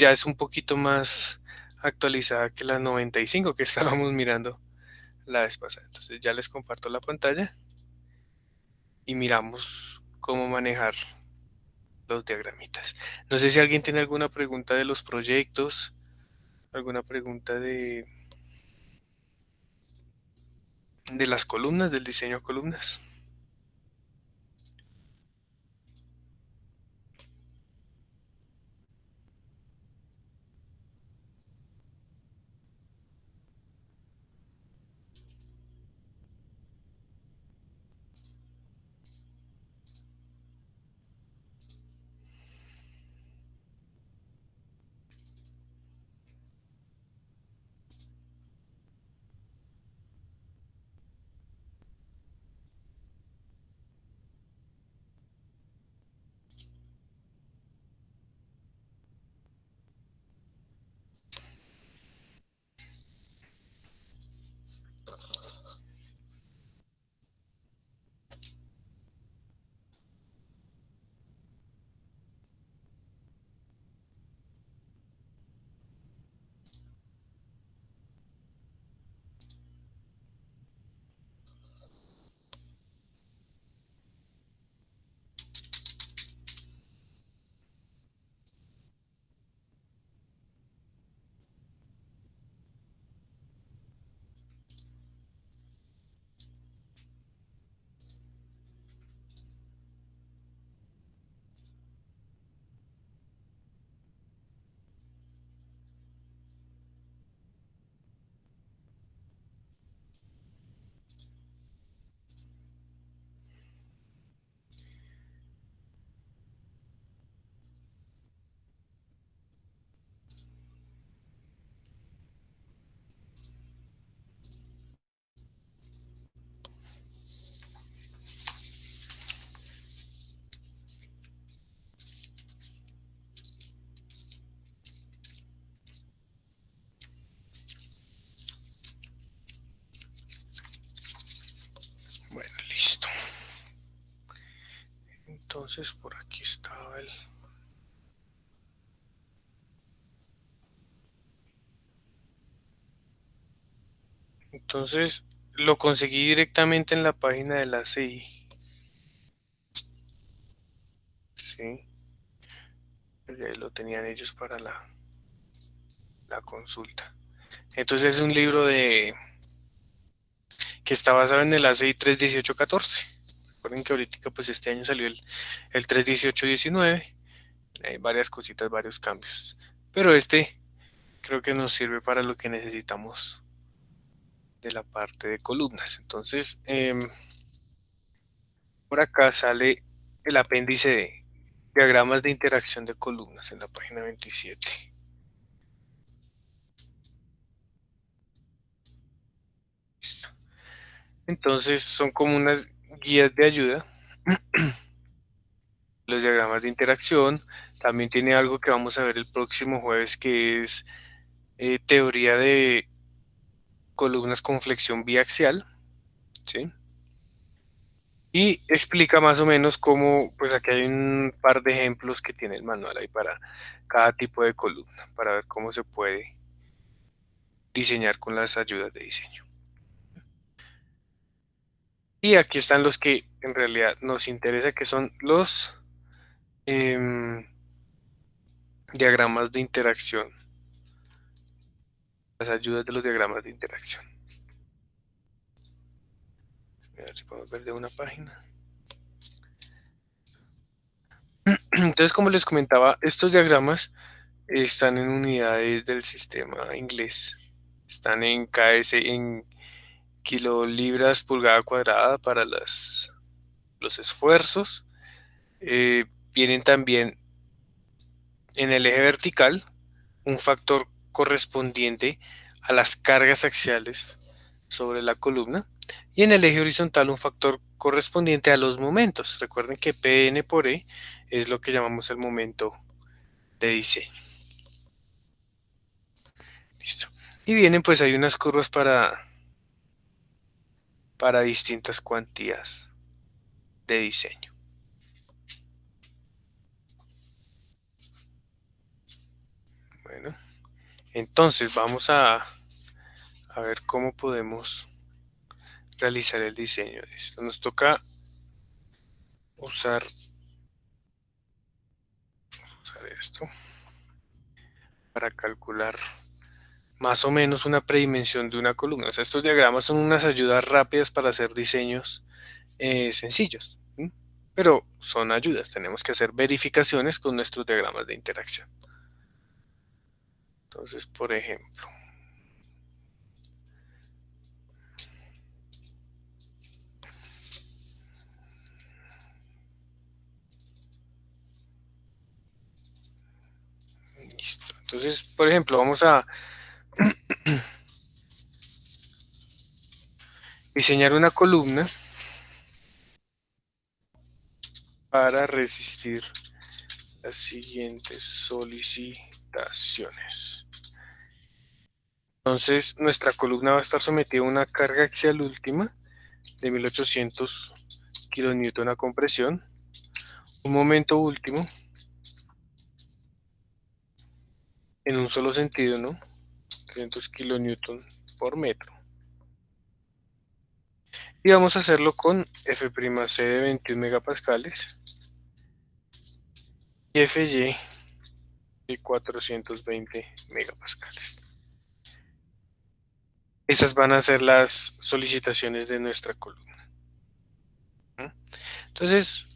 Ya es un poquito más actualizada que la 95 que estábamos mirando la vez pasada. Entonces ya les comparto la pantalla y miramos cómo manejar los diagramitas. No sé si alguien tiene alguna pregunta de los proyectos, alguna pregunta de las columnas, del diseño de columnas. Bueno, listo. Entonces por aquí estaba el... Entonces lo conseguí directamente en la página de la CI. Sí, y ahí lo tenían ellos para la consulta. Entonces es un libro que está basado en el ACI 31814. Recuerden que ahorita pues este año salió el 31819. Hay varias cositas, varios cambios. Pero este creo que nos sirve para lo que necesitamos de la parte de columnas. Entonces, por acá sale el apéndice de diagramas de interacción de columnas en la página 27. Entonces son como unas guías de ayuda. Los diagramas de interacción. También tiene algo que vamos a ver el próximo jueves que es teoría de columnas con flexión biaxial. ¿Sí? Y explica más o menos cómo, pues aquí hay un par de ejemplos que tiene el manual ahí para cada tipo de columna, para ver cómo se puede diseñar con las ayudas de diseño. Y aquí están los que en realidad nos interesa, que son los em, diagramas de interacción, las ayudas de los diagramas de interacción. A ver si podemos ver de una página. Entonces, como les comentaba, estos diagramas están en unidades del sistema inglés. Están en KS, en kilolibras pulgada cuadrada para los esfuerzos. Vienen también en el eje vertical un factor correspondiente a las cargas axiales sobre la columna y en el eje horizontal un factor correspondiente a los momentos. Recuerden que Pn por E es lo que llamamos el momento de diseño. Listo. Y vienen pues hay unas curvas para distintas cuantías de diseño. Bueno, entonces vamos a ver cómo podemos realizar el diseño de esto. Nos toca usar, usar esto para calcular más o menos una predimensión de una columna. O sea, estos diagramas son unas ayudas rápidas para hacer diseños sencillos, ¿sí? Pero son ayudas. Tenemos que hacer verificaciones con nuestros diagramas de interacción. Entonces, por ejemplo, listo. Entonces, por ejemplo, vamos a diseñar una columna para resistir las siguientes solicitaciones. Entonces, nuestra columna va a estar sometida a una carga axial última de 1800 kilonewton a compresión, un momento último en un solo sentido, ¿no? 300 kilonewton por metro. Y vamos a hacerlo con F'C de 21 megapascales y Fy de 420 megapascales. Esas van a ser las solicitaciones de nuestra columna. Entonces,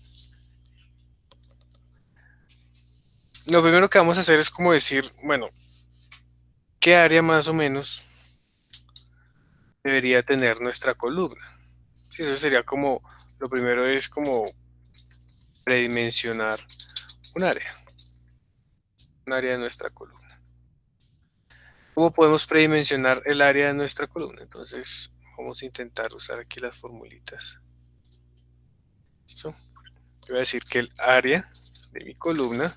lo primero que vamos a hacer es como decir, bueno, ¿qué área más o menos debería tener nuestra columna? Sí, eso sería como, lo primero es como predimensionar un área de nuestra columna. ¿Cómo podemos predimensionar el área de nuestra columna? Entonces, vamos a intentar usar aquí las formulitas. ¿Listo? Yo voy a decir que el área de mi columna,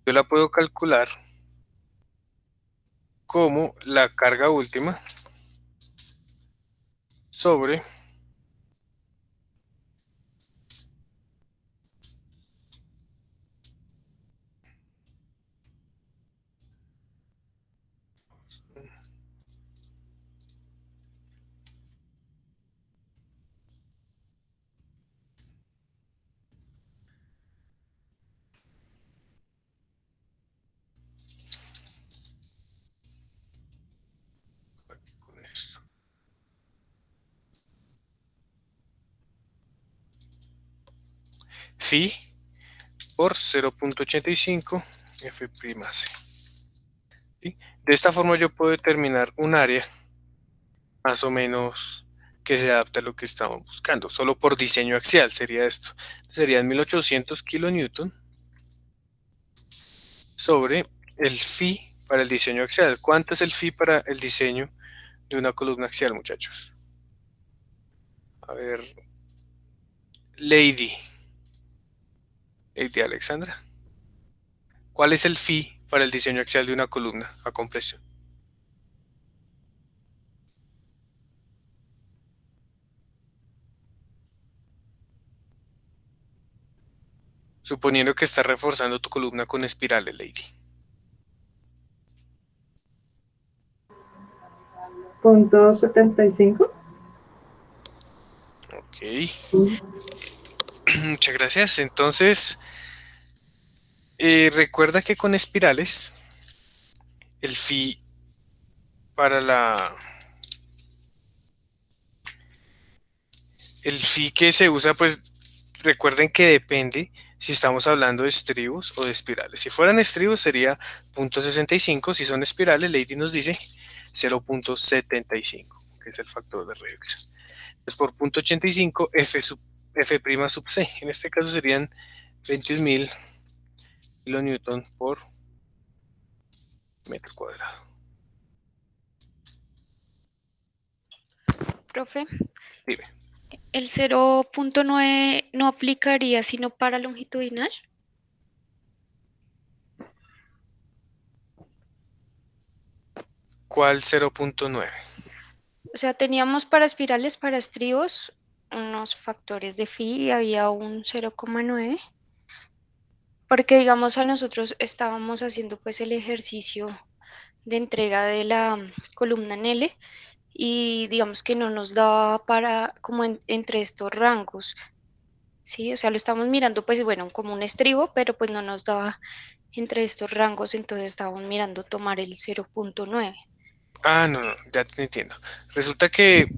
yo la puedo calcular como la carga última sobre con esto. Phi por 0.85 F'C. ¿Sí? De esta forma yo puedo determinar un área más o menos que se adapte a lo que estamos buscando. Solo por diseño axial sería esto. Serían 1800 kilonewton sobre el phi para el diseño axial. ¿Cuánto es el phi para el diseño de una columna axial, muchachos? A ver, Lady, Lady Alexandra. ¿Cuál es el phi para el diseño axial de una columna a compresión? Suponiendo que estás reforzando tu columna con espirales, Lady. .75. Ok, muchas gracias. Entonces, recuerda que con espirales, el phi para el phi que se usa, pues recuerden que depende si estamos hablando de estribos o de espirales. Si fueran estribos sería 0.65, si son espirales, Lady nos dice 0.75, que es el factor de reducción. Entonces por 0.85, F' sub C, en este caso serían 21.000 kilonewton por metro cuadrado. Profe, Dime, ¿el 0.9 no aplicaría sino para longitudinal? ¿cuál 0.9? O sea, teníamos para espirales, para estribos, unos factores de phi y había un 0,9. porque digamos a nosotros estábamos haciendo pues el ejercicio de entrega de la columna en L y digamos que no nos daba para como entre estos rangos, ¿sí? O sea, lo estamos mirando pues bueno como un estribo, pero pues no nos daba entre estos rangos, entonces estábamos mirando tomar el 0.9. Ah, no, no, ya te entiendo. Resulta que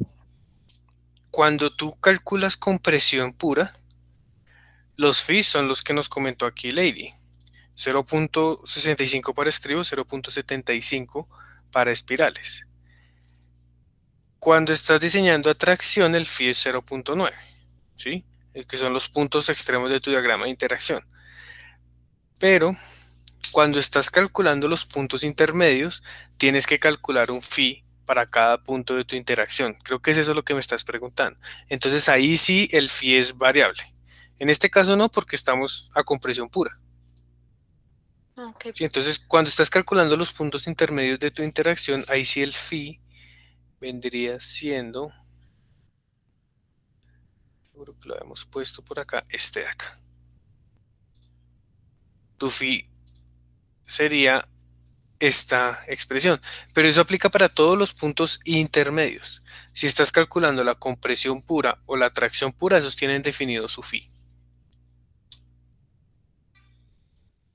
cuando tú calculas compresión pura, los fees son los que nos comentó aquí Lady. 0.65 para estribos, 0.75 para espirales. Cuando estás diseñando atracción, el fee es 0.9, ¿sí? Que son los puntos extremos de tu diagrama de interacción. Pero cuando estás calculando los puntos intermedios, tienes que calcular un phi para cada punto de tu interacción. Creo que es eso lo que me estás preguntando. Entonces ahí sí el phi es variable. En este caso no, porque estamos a compresión pura. Ok, Sí, entonces cuando estás calculando los puntos intermedios de tu interacción, ahí sí el phi vendría siendo, seguro que lo habíamos puesto por acá, este de acá. Tu phi sería esta expresión, pero eso aplica para todos los puntos intermedios. Si estás calculando la compresión pura o la tracción pura, esos tienen definido su phi.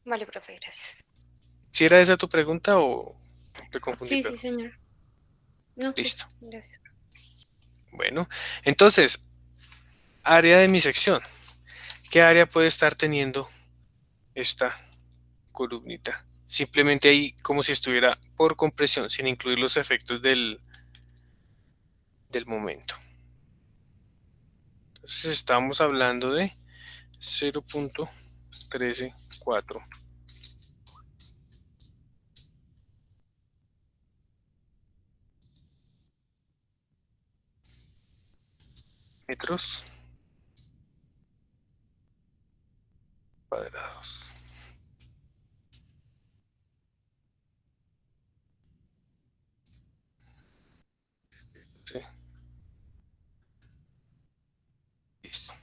vale, profe, gracias. ¿Si era esa tu pregunta o te confundí, Sí, sí, pero señor. No, sí, listo. gracias. Bueno, entonces, área de mi sección. ¿Qué área puede estar teniendo esta columnita? Simplemente ahí como si estuviera por compresión, sin incluir los efectos del momento. Entonces estamos hablando de 0.134 metros cuadrados. Sí, listo.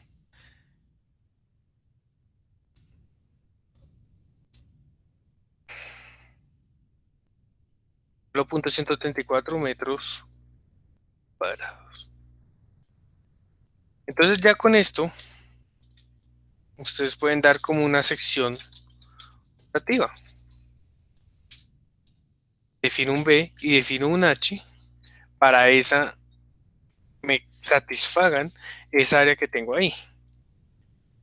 0.134 metros cuadrados. Entonces ya con esto, ustedes pueden dar como una sección optativa. Defino un B y defino un H para esa, me satisfagan esa área que tengo ahí.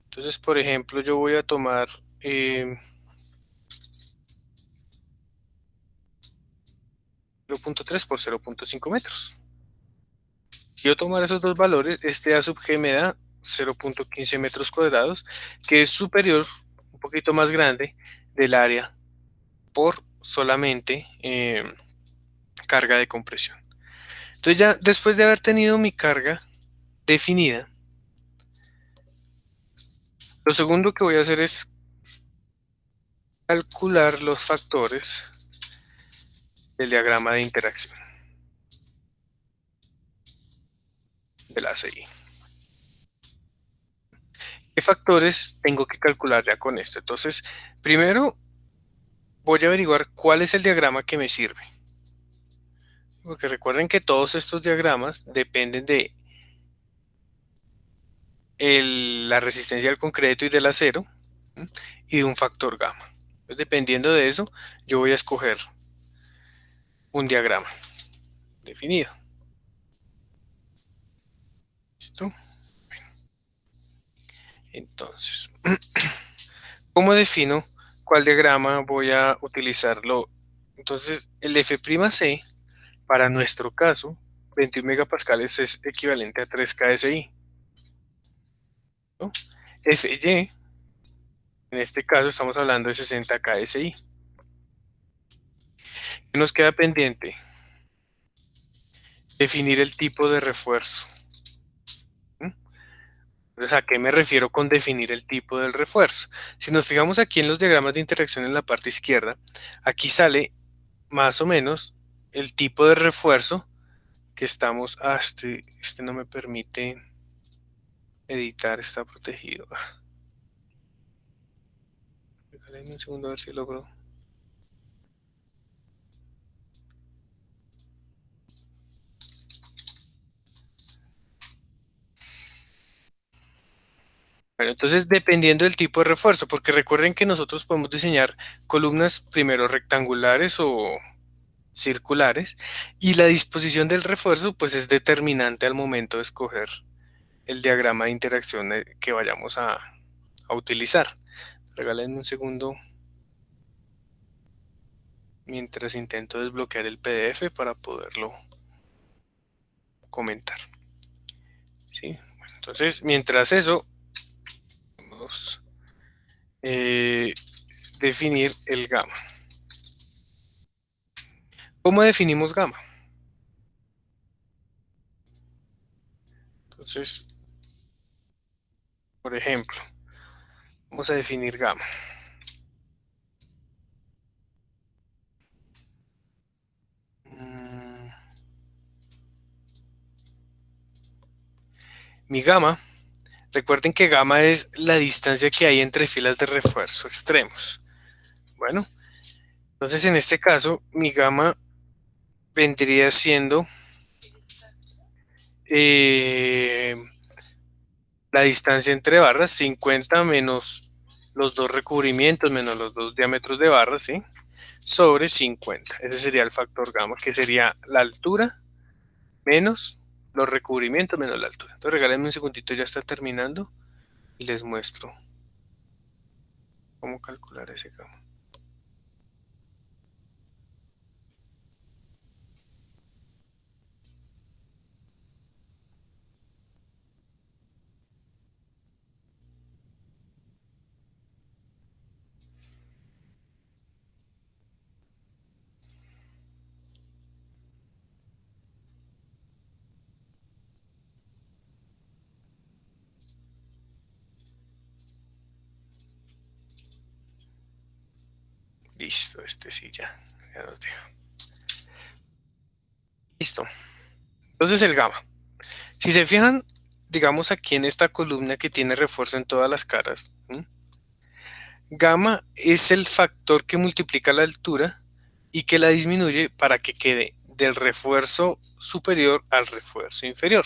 Entonces, por ejemplo, yo voy a tomar 0.3 por 0.5 metros. Si yo tomar esos dos valores, este A sub G me da 0.15 metros cuadrados, que es superior, un poquito más grande, del área por solamente carga de compresión. Entonces ya después de haber tenido mi carga definida, lo segundo que voy a hacer es calcular los factores del diagrama de interacción de la ACI. ¿Qué factores tengo que calcular ya con esto? Entonces, primero voy a averiguar cuál es el diagrama que me sirve. Porque recuerden que todos estos diagramas dependen de la resistencia del concreto y del acero, ¿sí? Y de un factor gamma. Entonces, dependiendo de eso, yo voy a escoger un diagrama definido. ¿Listo? Entonces, ¿cómo defino cuál diagrama voy a utilizarlo? Entonces, el F'C para nuestro caso, 21 megapascales es equivalente a 3 KSI, ¿no? Fy, en este caso estamos hablando de 60 KSI. ¿Qué nos queda pendiente? Definir el tipo de refuerzo. ¿Mm? Entonces, ¿a qué me refiero con definir el tipo del refuerzo? Si nos fijamos aquí en los diagramas de interacción en la parte izquierda, aquí sale más o menos el tipo de refuerzo que estamos... este no me permite editar, está protegido. Dale un segundo a ver si logro. Bueno, entonces dependiendo del tipo de refuerzo, porque recuerden que nosotros podemos diseñar columnas primero rectangulares o circulares, y la disposición del refuerzo pues es determinante al momento de escoger el diagrama de interacción que vayamos a utilizar. Regálenme un segundo mientras intento desbloquear el PDF para poderlo comentar. ¿Sí? Bueno, entonces, mientras eso, vamos a definir el gamma. ¿Cómo definimos gamma? Entonces, por ejemplo, vamos a definir gamma. Mi gamma, recuerden que gamma es la distancia que hay entre filas de refuerzo extremos. Bueno, entonces en este caso, mi gamma vendría siendo eh, la distancia entre barras, 50 menos los dos recubrimientos, menos los dos diámetros de barras, ¿sí? Sobre 50. Ese sería el factor gamma, que sería la altura menos los recubrimientos menos la altura. Entonces regálenme un segundito, ya está terminando y les muestro cómo calcular ese gamma. Listo, este sí ya nos deja. Listo. Entonces el gamma. Si se fijan, digamos aquí en esta columna que tiene refuerzo en todas las caras, ¿sí? Gamma es el factor que multiplica la altura y que la disminuye para que quede del refuerzo superior al refuerzo inferior.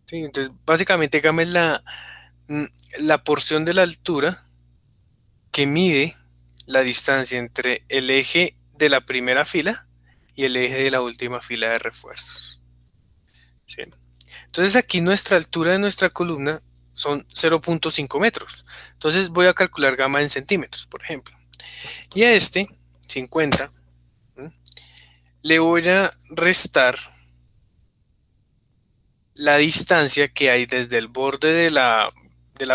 ¿Sí? Entonces, básicamente gamma es mm, la porción de la altura que mide la distancia entre el eje de la primera fila y el eje de la última fila de refuerzos. ¿Sí? Entonces aquí nuestra altura de nuestra columna son 0.5 metros. Entonces voy a calcular gamma en centímetros, por ejemplo. Y a este, 50, ¿sí? Le voy a restar la distancia que hay desde el borde de la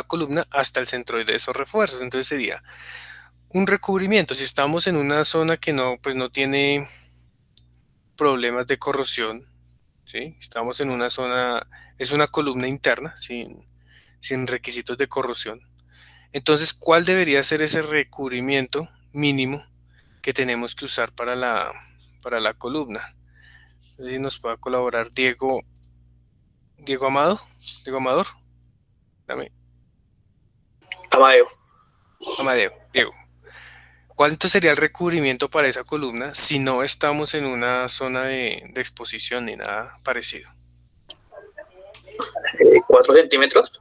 columna hasta el centroide de esos refuerzos. Entonces sería un recubrimiento. Si estamos en una zona que no, pues no tiene problemas de corrosión, ¿sí? Estamos en una zona, es una columna interna, sin requisitos de corrosión. Entonces, ¿cuál debería ser ese recubrimiento mínimo que tenemos que usar para la columna? Si nos puede colaborar Diego Amado, Diego Amador, dame, Amadeo. Amadeo, Diego. ¿Cuánto sería el recubrimiento para esa columna si no estamos en una zona de exposición ni nada parecido? 4 centímetros.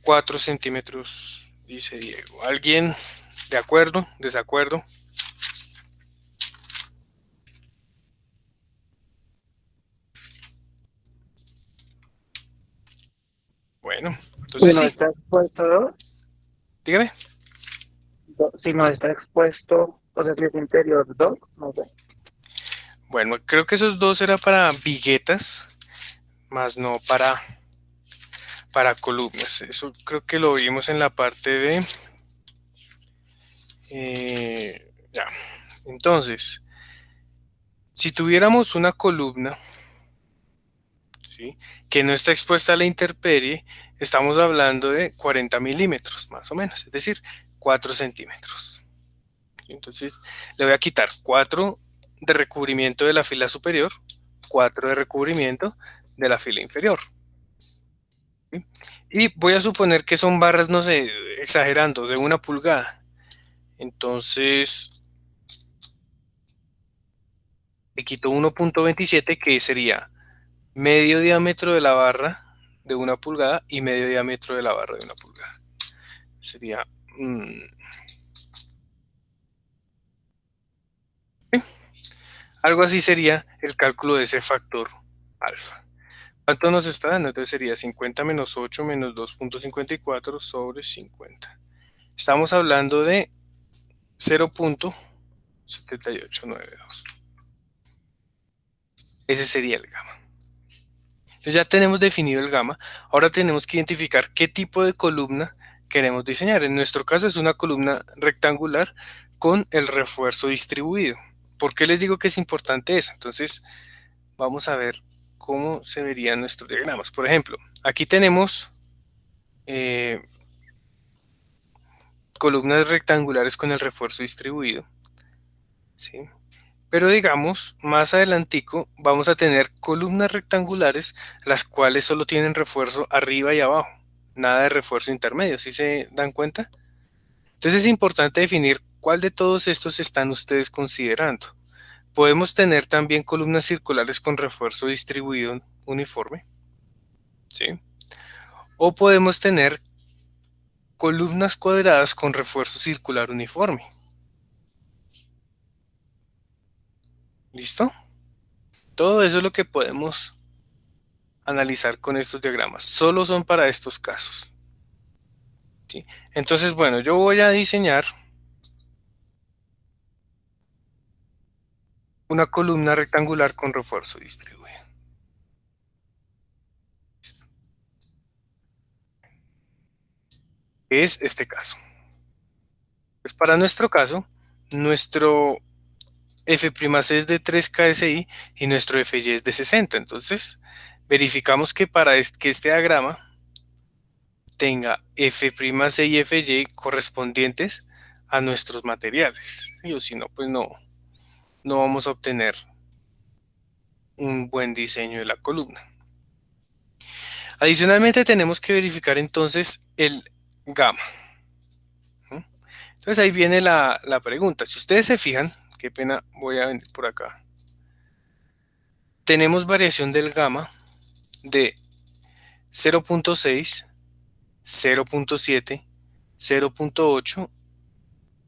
4 centímetros, dice Diego. ¿Alguien de acuerdo? ¿Desacuerdo? Bueno, Si entonces no sí, está expuesto, dígame. si no está expuesto, o sea, si es interior 2, no sé. Bueno, creo que esos dos era para viguetas, más no para columnas. Eso creo que lo vimos en la parte de... ya. Entonces, si tuviéramos una columna, ¿sí?, que no está expuesta a la intemperie, estamos hablando de 40 milímetros, más o menos, es decir, 4 centímetros. Entonces, le voy a quitar 4 de recubrimiento de la fila superior, 4 de recubrimiento de la fila inferior. ¿Sí? Y voy a suponer que son barras, no sé, exagerando, de 1 pulgada. Entonces, le quito 1.27, que sería medio diámetro de la barra de 1 pulgada y medio diámetro de la barra de 1 pulgada. Sería... algo así sería el cálculo de ese factor alfa. ¿Cuánto nos está dando? Entonces sería 50 menos 8 menos 2.54 sobre 50. Estamos hablando de 0.7892. Ese sería el gamma. Entonces ya tenemos definido el gamma. Ahora tenemos que identificar qué tipo de columna queremos diseñar. En nuestro caso es una columna rectangular con el refuerzo distribuido. ¿Por qué les digo que es importante eso? Entonces vamos a ver cómo se verían nuestros diagramas. Por ejemplo, aquí tenemos columnas rectangulares con el refuerzo distribuido, ¿sí? Pero digamos, más adelantico vamos a tener columnas rectangulares, las cuales solo tienen refuerzo arriba y abajo, nada de refuerzo intermedio, ¿sí se dan cuenta? Entonces es importante definir cuál de todos estos están ustedes considerando. Podemos tener también columnas circulares con refuerzo distribuido uniforme, ¿sí? O podemos tener columnas cuadradas con refuerzo circular uniforme. ¿Listo? Todo eso es lo que podemos analizar con estos diagramas. Solo son para estos casos, ¿sí? Entonces, bueno, yo voy a diseñar una columna rectangular con refuerzo distribuido. Es este caso. Pues para nuestro caso, nuestro F'C es de 3 KSI y nuestro FY es de 60. Entonces, verificamos que para que este diagrama tenga F'C y FY correspondientes a nuestros materiales, ¿sí? O si no, pues no vamos a obtener un buen diseño de la columna. Adicionalmente tenemos que verificar entonces el gamma. Entonces ahí viene la pregunta. Si ustedes se fijan, qué pena, voy a venir por acá. Tenemos variación del gamma de 0.6, 0.7, 0.8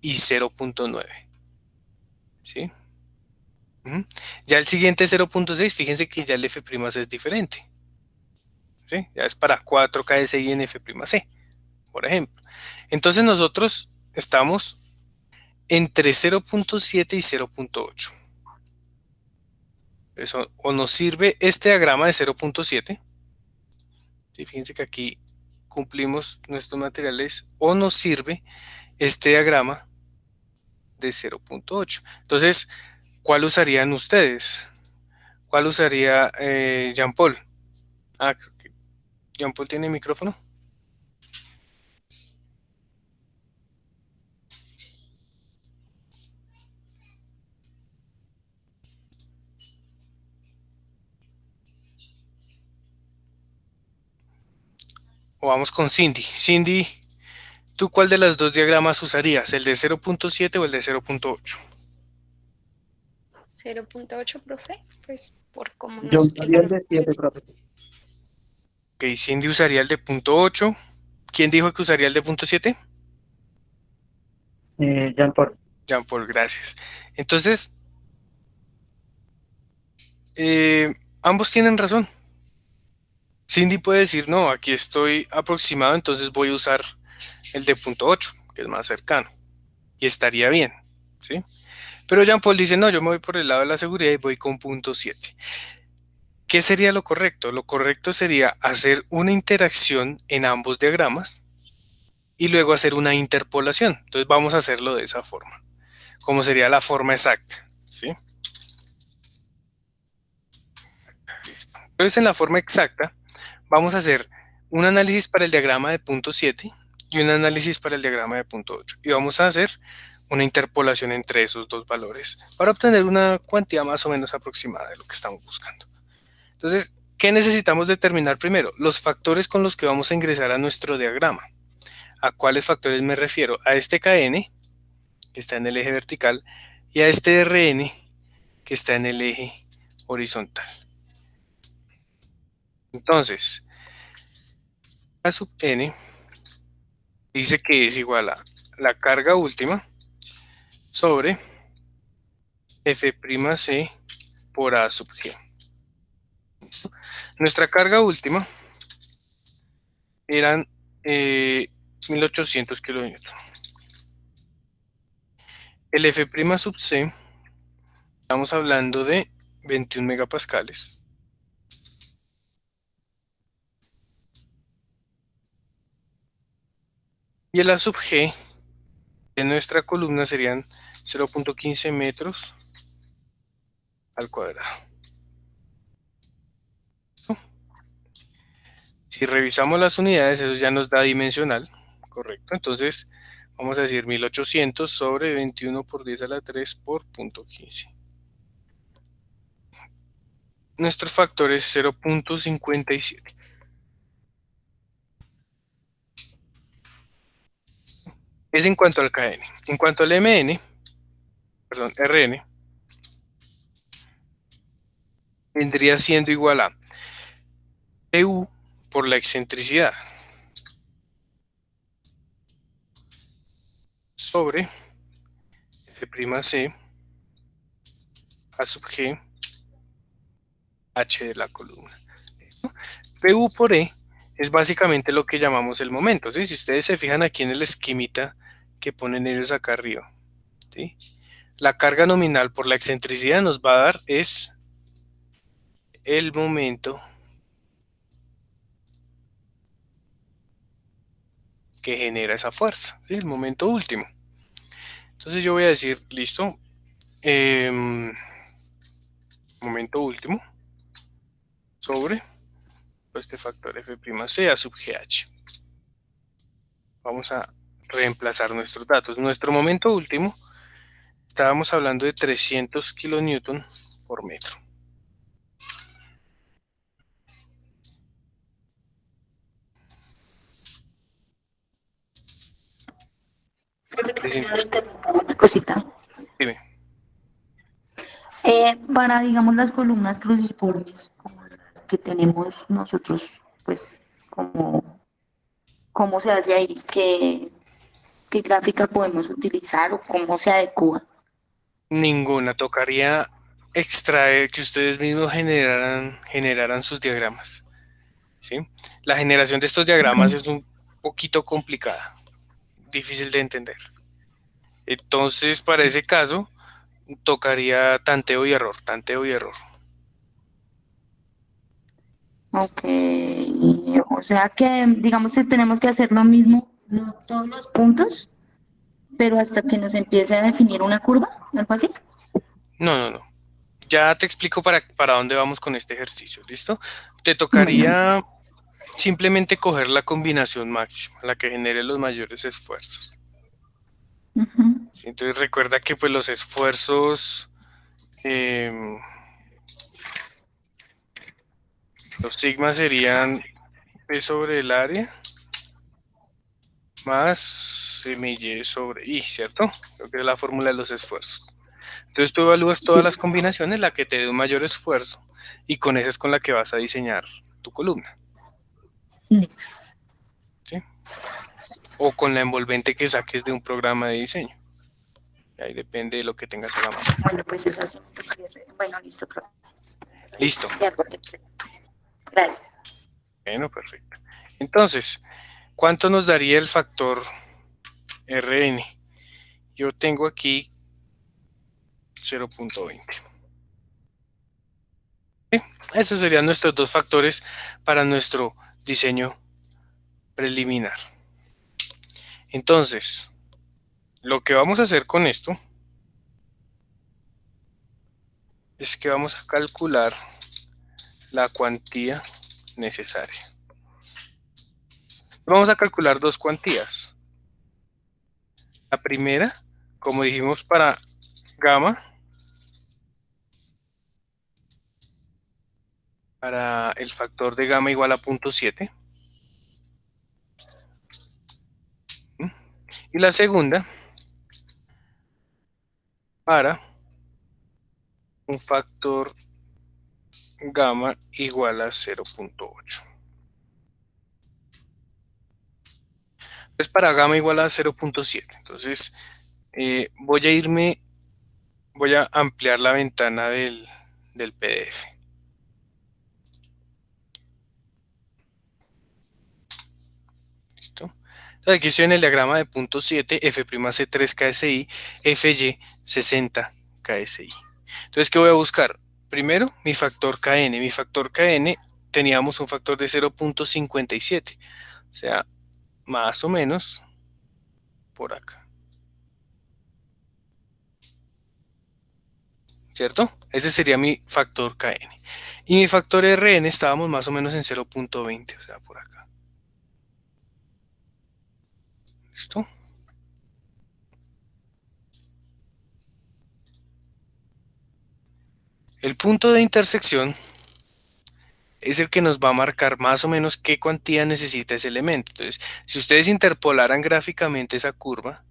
y 0.9. ¿Sí? Ya el siguiente 0.6, fíjense que ya el F'C es diferente. ¿Sí? Ya es para 4 KSI en F'C, por ejemplo. Entonces nosotros estamos entre 0.7 y 0.8. Eso, o nos sirve este diagrama de 0.7. ¿Sí? Fíjense que aquí cumplimos nuestros materiales, o nos sirve este diagrama de 0.8. Entonces, ¿cuál usarían ustedes? ¿Cuál usaría Jean Paul? Ah, creo que Jean Paul tiene micrófono. O vamos con Cindy. Cindy, ¿tú cuál de los dos diagramas usarías? ¿El de 0.7 o el de 0.8? 0.8, profe, pues por cómo Yo nos usaría el explicaron. de 7, profe. Ok, Cindy usaría el de 0.8. ¿Quién dijo que usaría el de 0.7? Jean Paul. Jean Paul, gracias. Entonces, ambos tienen razón. Cindy puede decir, no, aquí estoy aproximado, entonces voy a usar el de 0.8, que es más cercano, y estaría bien, ¿sí? Pero Jean Paul dice, no, yo me voy por el lado de la seguridad y voy con 0.7. ¿Qué sería lo correcto? Lo correcto sería hacer una interacción en ambos diagramas y luego hacer una interpolación. Entonces vamos a hacerlo de esa forma, como sería la forma exacta, ¿sí? Entonces en la forma exacta vamos a hacer un análisis para el diagrama de 0.7 y un análisis para el diagrama de 0.8 y vamos a hacer una interpolación entre esos dos valores para obtener una cuantía más o menos aproximada de lo que estamos buscando. Entonces, ¿qué necesitamos determinar primero? Los factores con los que vamos a ingresar a nuestro diagrama. ¿A cuáles factores me refiero? A este Kn, que está en el eje vertical, y a este Rn, que está en el eje horizontal. Entonces, A sub n dice que es igual a la carga última sobre F'C por A sub g. ¿Listo? Nuestra carga última eran 1800 kilonewton. El F' sub c, estamos hablando de 21 megapascales. Y el A sub g de nuestra columna serían 0.15 metros al cuadrado. Si revisamos las unidades, eso ya nos da dimensional, correcto. Entonces, vamos a decir 1800 sobre 21 por 10 a la 3 por 0.15. Nuestro factor es 0.57. Es en cuanto al Kn. En cuanto al Mn, perdón, Rn, vendría siendo igual a Pu por la excentricidad sobre F'C A sub g h de la columna. Pu por E es básicamente lo que llamamos el momento, ¿sí? Si ustedes se fijan aquí en el esquemita que ponen ellos acá arriba, ¿sí? La carga nominal por la excentricidad nos va a dar es el momento que genera esa fuerza, ¿sí? El momento último. Entonces yo voy a decir, listo, momento último sobre este factor F'C A sub GH. Vamos a reemplazar nuestros datos. Nuestro momento último, estábamos hablando de 300 kilonewton por metro. Una cosita. Dime. Para, digamos, las columnas cruciformes, como las que tenemos nosotros, pues, ¿cómo se hace ahí? ¿Qué gráfica podemos utilizar o cómo se adecua? Ninguna, tocaría extraer, que ustedes mismos generaran sus diagramas, ¿sí? La generación de estos diagramas Ok. es un poquito complicada, difícil de entender. Entonces, para ese caso, tocaría tanteo y error, tanteo y error. Ok, o sea que, digamos que tenemos que hacer lo mismo, no todos los puntos, pero hasta que nos empiece a definir una curva, algo así. No, no, no. Ya te explico para dónde vamos con este ejercicio, ¿listo? Te Bueno, listo. tocaría simplemente coger la combinación máxima, la que genere los mayores esfuerzos. Ujú. ¿Sí? Entonces recuerda que pues los esfuerzos, em, los sigma serían P sobre el área más MY sobre I, ¿cierto? Creo que es la fórmula de los esfuerzos. Entonces tú evalúas todas Sí, las combinaciones, la que te dé un mayor esfuerzo, y con esa es con la que vas a diseñar tu columna, listo. ¿sí? O con la envolvente que saques de un programa de diseño. Ahí depende de lo que tengas a la mano. Bueno, pues eso sí me tocaría hacer. Bueno, listo, profe. Listo. Sí, algo te pregunto. Gracias. Bueno, perfecto. Entonces, ¿cuánto nos daría el factor Rn? Yo tengo aquí 0.20. ¿Sí? Esos serían nuestros dos factores para nuestro diseño preliminar. Entonces, lo que vamos a hacer con esto es que vamos a calcular la cuantía necesaria. Vamos a calcular dos cuantías. La primera, como dijimos para gamma, para el factor de gamma igual a 0.7. Y la segunda para un factor gamma igual a 0.8. Es para gamma igual a 0.7. Entonces voy a ampliar la ventana del PDF. ¿Listo? Entonces aquí estoy en el diagrama de punto 7, F'C 3 KSI, Fy 60 KSI. Entonces, ¿qué voy a buscar? Primero, mi factor Kn. Mi factor Kn teníamos un factor de 0.57, o sea, más o menos por acá. ¿Cierto? Ese sería mi factor Kn. Y mi factor Rn estábamos más o menos en 0.20, o sea, por acá. ¿Listo? El punto de intersección es el que nos va a marcar más o menos qué cuantía necesita ese elemento. Entonces, si ustedes interpolaran gráficamente esa curva,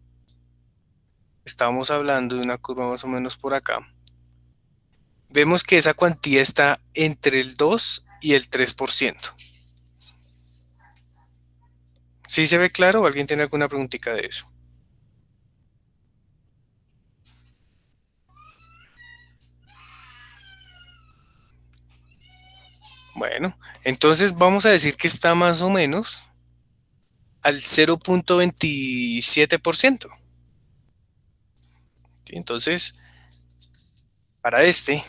estamos hablando de una curva más o menos por acá. Vemos que esa cuantía está entre el 2 y el 3%. ¿Sí se ve claro o alguien tiene alguna preguntita de eso? Bueno, entonces vamos a decir que está más o menos al 0.27%. ¿Sí? Entonces, para este,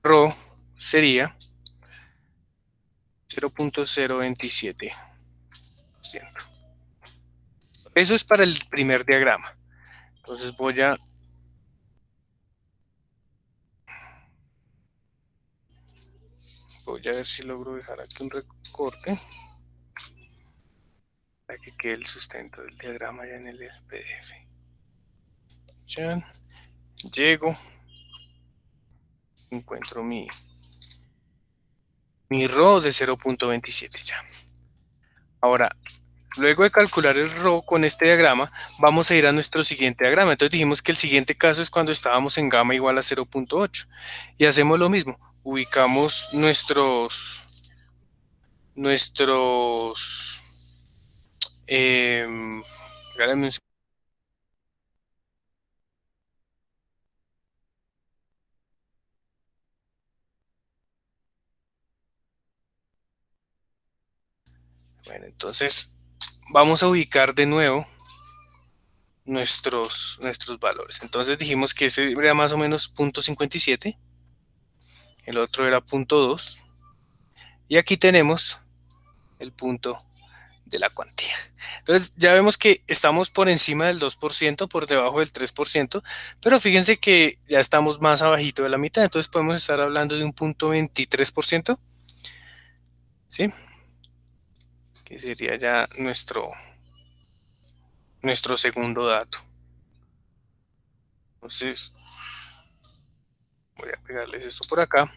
ρ sería 0.027%. Eso es para el primer diagrama. Entonces voy a ver si logro dejar aquí un recorte para que quede el sustento del diagrama ya en el PDF. Ya llego, encuentro mi ρ de 0.27 ya. Ahora, luego de calcular el ρ con este diagrama, vamos a ir a nuestro siguiente diagrama. Entonces dijimos que el siguiente caso es cuando estábamos en gamma igual a 0.8. Y hacemos lo mismo. Ubicamos regálenme un bueno, entonces vamos a ubicar de nuevo nuestros valores. Entonces dijimos que ese era más o menos 0.57, el otro era 0.2 y aquí tenemos el punto de la cuantía. Entonces ya vemos que estamos por encima del 2%, por debajo del 3%, pero fíjense que ya estamos más abajito de la mitad, entonces podemos estar hablando de un 0.23%, ¿sí? Que sería ya nuestro segundo dato. Entonces voy a pegarles esto por acá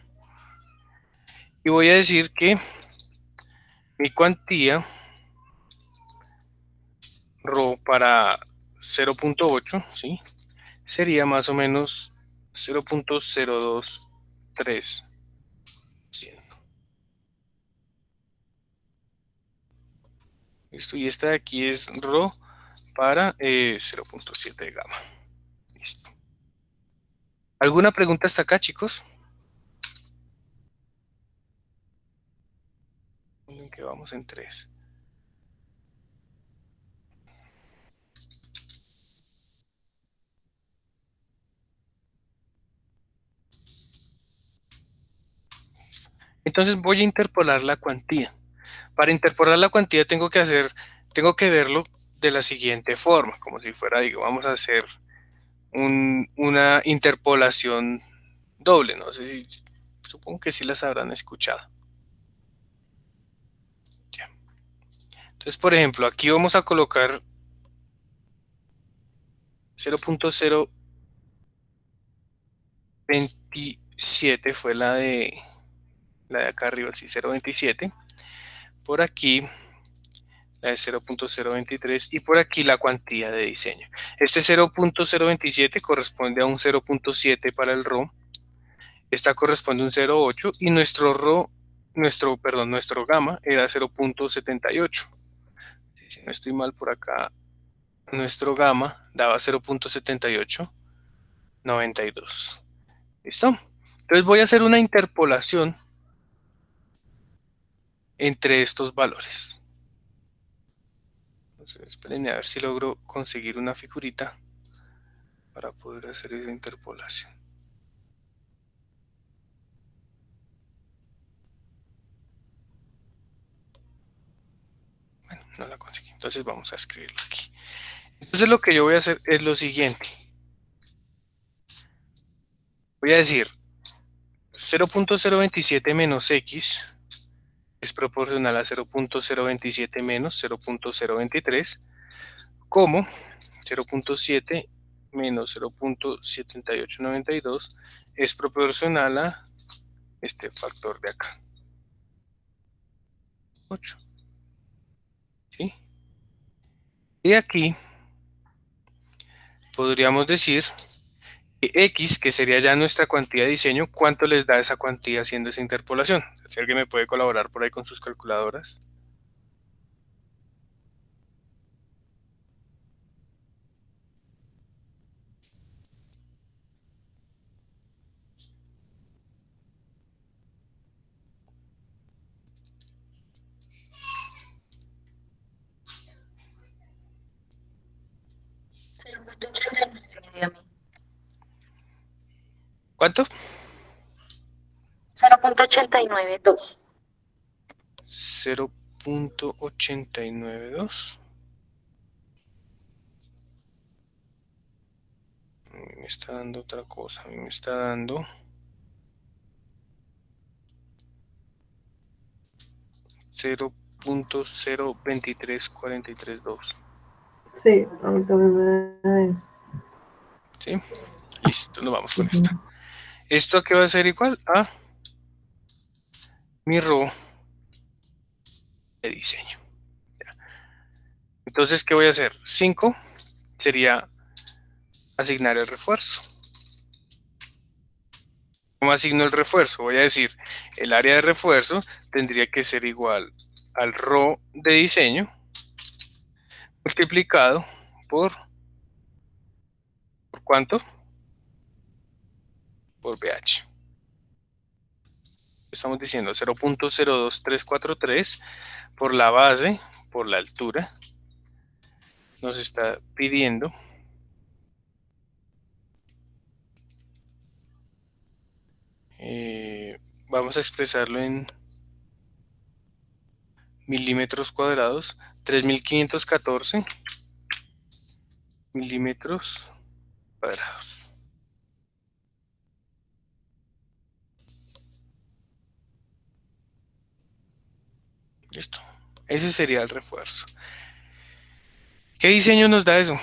y voy a decir que mi cuantía ρ para 0.8, ¿sí? Sería más o menos 0.023%. Listo, y esta de aquí es ρ para 0.7 de gamma. Listo. ¿Alguna pregunta hasta acá, chicos? ¿En qué vamos en 3? Entonces voy a interpolar la cuantía. Para interpolar la cuantía tengo que verlo de la siguiente forma, como si fuera, digo, vamos a hacer una interpolación doble, no sé si, supongo que sí las habrán escuchado. Ya. Entonces, por ejemplo, aquí vamos a colocar 0.028 7 fue la de acá arriba, sí, 0.27. Por aquí la de 0.023 y por aquí la cuantía de diseño. Este 0.027 corresponde a un 0.7 para el RO. Esta corresponde a un 0.8 y nuestro gamma era 0.78. Si no estoy mal por acá, nuestro gamma daba 0.7892. ¿Listo? Entonces voy a hacer una interpolación entre estos valores. Entonces, esperen a ver si logro conseguir una figurita para poder hacer esa interpolación. Bueno, no la conseguí. Entonces vamos a escribirlo aquí. Entonces lo que yo voy a hacer es lo siguiente. Voy a decir 0.027 menos x es proporcional a 0.027 menos 0.023, como 0.7 menos 0.7892 es proporcional a este factor de acá, 8. ¿Sí? Y aquí podríamos decir que x, que sería ya nuestra cuantía de diseño, ¿cuánto les da esa cuantía haciendo esa interpolación? Si alguien me puede colaborar por ahí con sus calculadoras. ¿Cuánto? 0.892. 0.892. Me está dando otra cosa. A mí me está dando 0.023432. Sí, a mí también me da eso. ¿Sí? Listo, nos vamos con esta. ¿Esto qué va a ser igual? A mi RO de diseño. Entonces, ¿qué voy a hacer? 5 sería asignar el refuerzo. ¿Cómo asigno el refuerzo? Voy a decir, el área de refuerzo tendría que ser igual al RO de diseño multiplicado ¿por cuánto? Por BH. Estamos diciendo 0.02343 por la base, por la altura. Nos está pidiendo vamos a expresarlo en milímetros cuadrados, 3514 milímetros cuadrados. Listo. Ese sería el refuerzo. ¿Qué diseño nos da eso?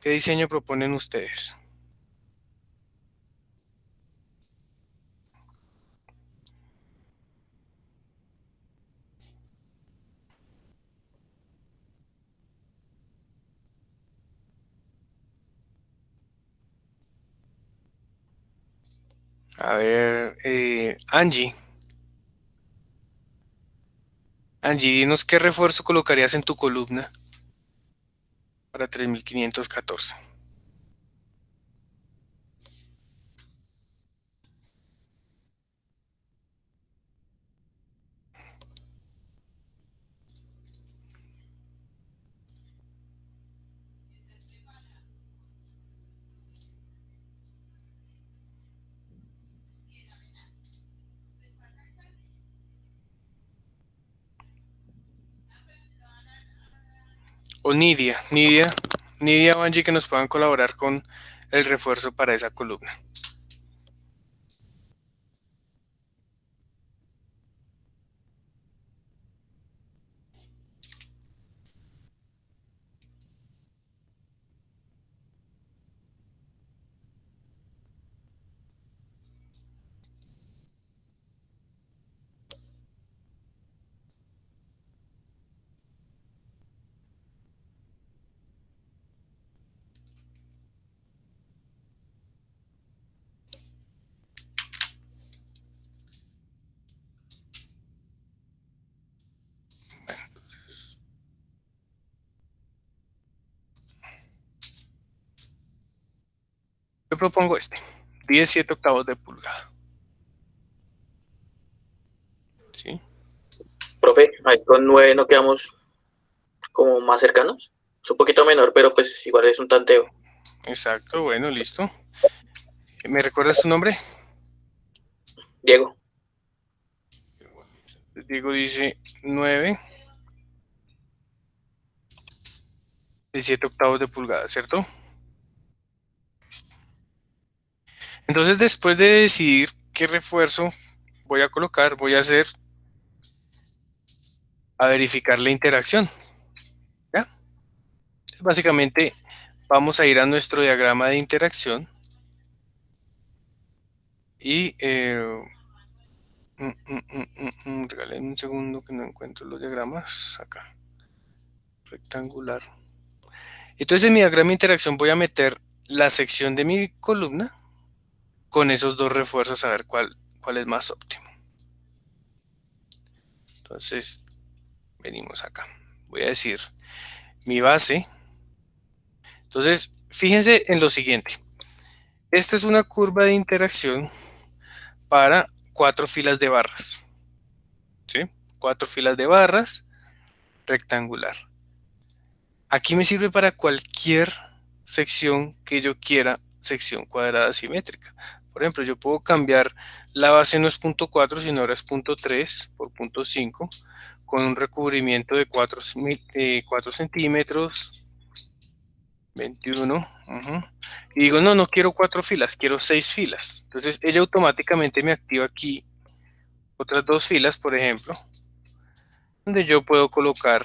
¿Qué diseño proponen ustedes? A ver, Angie. Angie, dinos qué refuerzo colocarías en tu columna para 3514. O Nidia o Angie que nos puedan colaborar con el refuerzo para esa columna. Yo propongo este, 17 octavos de pulgada. ¿Sí? Profe, ahí con 9 no quedamos como más cercanos. Es un poquito menor, pero pues igual es un tanteo. Exacto, bueno, listo. ¿Me recuerdas tu nombre? Diego, Diego dice 9, 17 octavos de pulgada, ¿cierto? Entonces, después de decidir qué refuerzo voy a colocar, voy a verificar la interacción. ¿Ya? Básicamente, vamos a ir a nuestro diagrama de interacción y regalen un segundo que no encuentro los diagramas acá. Rectangular. Entonces, en mi diagrama de interacción voy a meter la sección de mi columna con esos dos refuerzos a ver cuál es más óptimo. Entonces, venimos acá. Voy a decir mi base. Entonces, fíjense en lo siguiente. Esta es una curva de interacción para 4 filas de barras. ¿Sí? 4 filas de barras rectangular. Aquí me sirve para cualquier sección que yo quiera, sección cuadrada simétrica. Por ejemplo, yo puedo cambiar la base, no es punto 4, sino ahora es punto 3 por punto 5, con un recubrimiento de 4 centímetros, 21. Y digo, no quiero 4 filas, quiero 6 filas. Entonces ella automáticamente me activa aquí otras 2 filas, por ejemplo, donde yo puedo colocar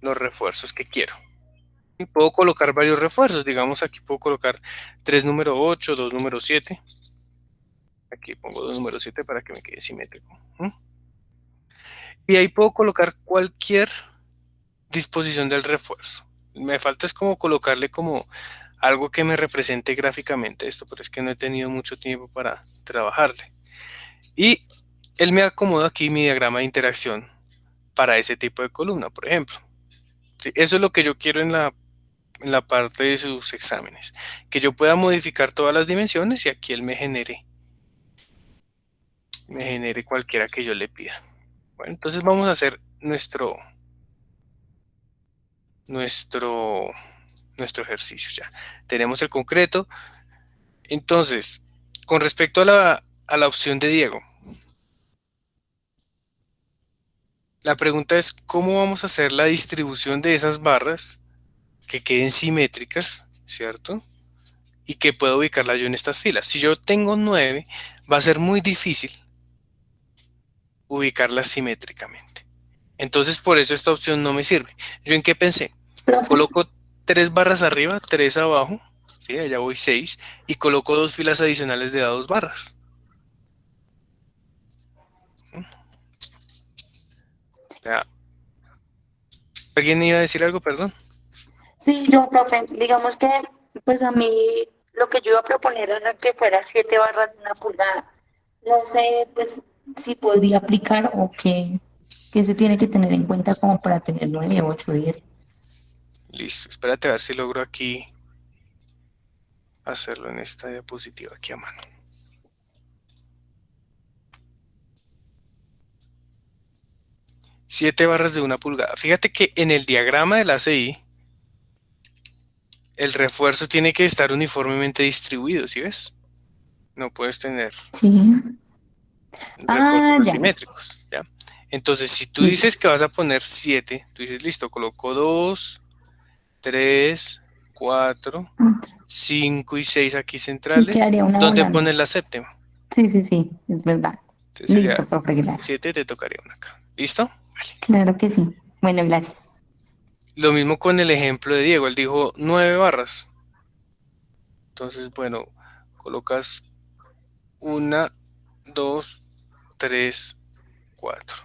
los refuerzos que quiero. Y puedo colocar varios refuerzos, digamos aquí puedo colocar 3 número 8, 2 número 7. Aquí pongo 2 número 7 para que me quede simétrico. Y ahí puedo colocar cualquier disposición del refuerzo. Me falta es como colocarle como algo que me represente gráficamente esto, pero es que no he tenido mucho tiempo para trabajarle. Y él me acomoda aquí mi diagrama de interacción para ese tipo de columna, por ejemplo. ¿Sí? Eso es lo que yo quiero en la parte de sus exámenes, que yo pueda modificar todas las dimensiones y aquí él me genere cualquiera que yo le pida. Bueno, entonces vamos a hacer nuestro ejercicio ya. Tenemos el concreto. Entonces, con respecto a la opción de Diego, la pregunta es cómo vamos a hacer la distribución de esas barras que queden simétricas, ¿cierto? Y que pueda ubicarla yo en estas filas. Si yo tengo 9, va a ser muy difícil ubicarlas simétricamente. Entonces, por eso esta opción no me sirve. ¿Yo en qué pensé? Profe, Coloco 3 barras arriba, 3 abajo, ¿sí? Allá voy 6, y coloco 2 filas adicionales de 2 barras. Ya. ¿Alguien iba a decir algo, perdón? sí, yo, profe, digamos que, pues a mí lo que yo iba a proponer era que fuera 7 barras de 1 pulgada. No sé, pues, si podría aplicar o qué se tiene que tener en cuenta como para tener 9, 8, 10. Listo, espérate a ver si logro aquí hacerlo en esta diapositiva aquí a mano. 7 barras de 1 pulgada. Fíjate que en el diagrama del ACI, el refuerzo tiene que estar uniformemente distribuido, ¿sí ves? No puedes tener Sí. refuerzos Ah, ya, asimétricos, ¿ya? Entonces, si tú listo. dices que vas a poner 7, tú dices, listo, coloco 2, 3, 4, 5 y 6 aquí Y centrales. quedaría una ¿Dónde volando. pones la séptima? Sí, sí, sí, es verdad. Entonces sería Listo, profe, gracias. 7, te tocaría una acá. ¿Listo? Vale. Claro que sí. Bueno, gracias. Lo mismo con el ejemplo de Diego, él dijo 9 barras. Entonces, bueno, colocas 1, 2, 3, 4,